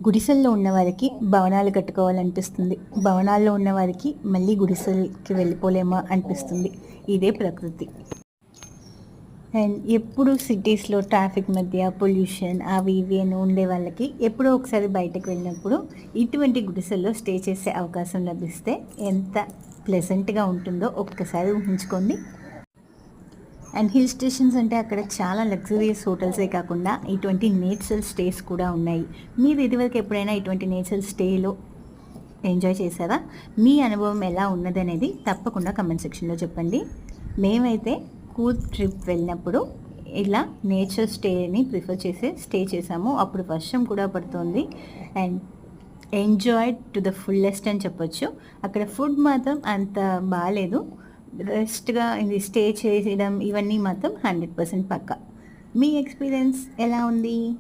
గుడిసెల్లో ఉన్నవారికి భవనాలు కట్టుకోవాలనిపిస్తుంది. భవనాల్లో ఉన్నవారికి మళ్ళీ గుడిసెలకి వెళ్ళిపోలేమా అనిపిస్తుంది. ఇదే ప్రకృతి. అండ్ ఎప్పుడు సిటీస్లో ట్రాఫిక్ మధ్య పొల్యూషన్ అవి ఇవి అని ఉండే వాళ్ళకి ఎప్పుడో ఒకసారి బయటకు వెళ్ళినప్పుడు ఇటువంటి గుడిసెల్లో స్టే చేసే అవకాశం లభిస్తే ఎంత ప్లెజెంట్గా ఉంటుందో ఒక్కసారి ఊహించుకోండి. అండ్ హిల్ స్టేషన్స్ అంటే అక్కడ చాలా లగ్జరియస్ హోటల్సే కాకుండా ఇటువంటి నేచురల్ స్టేస్ కూడా ఉన్నాయి. మీరు ఇదివరకు ఎప్పుడైనా ఇటువంటి నేచురల్ స్టేలో ఎంజాయ్ చేశారా? మీ అనుభవం ఎలా ఉన్నదనేది తప్పకుండా కమెంట్ సెక్షన్లో చెప్పండి. మేమైతే కూర్గ్ ట్రిప్ వెళ్ళినప్పుడు ఇలా నేచర్ స్టేని ప్రిఫర్ చేసి స్టే చేసాము. అప్పుడు వర్షం కూడా పడుతుంది and enjoy to the fullest అని చెప్పొచ్చు. అక్కడ ఫుడ్ మాత్రం అంత బాగాలేదు. రెస్ట్గా ఇది స్టే చేయడం ఇవన్నీ మాత్రం 100% పక్కా. మీ ఎక్స్పీరియన్స్ ఎలా ఉంది?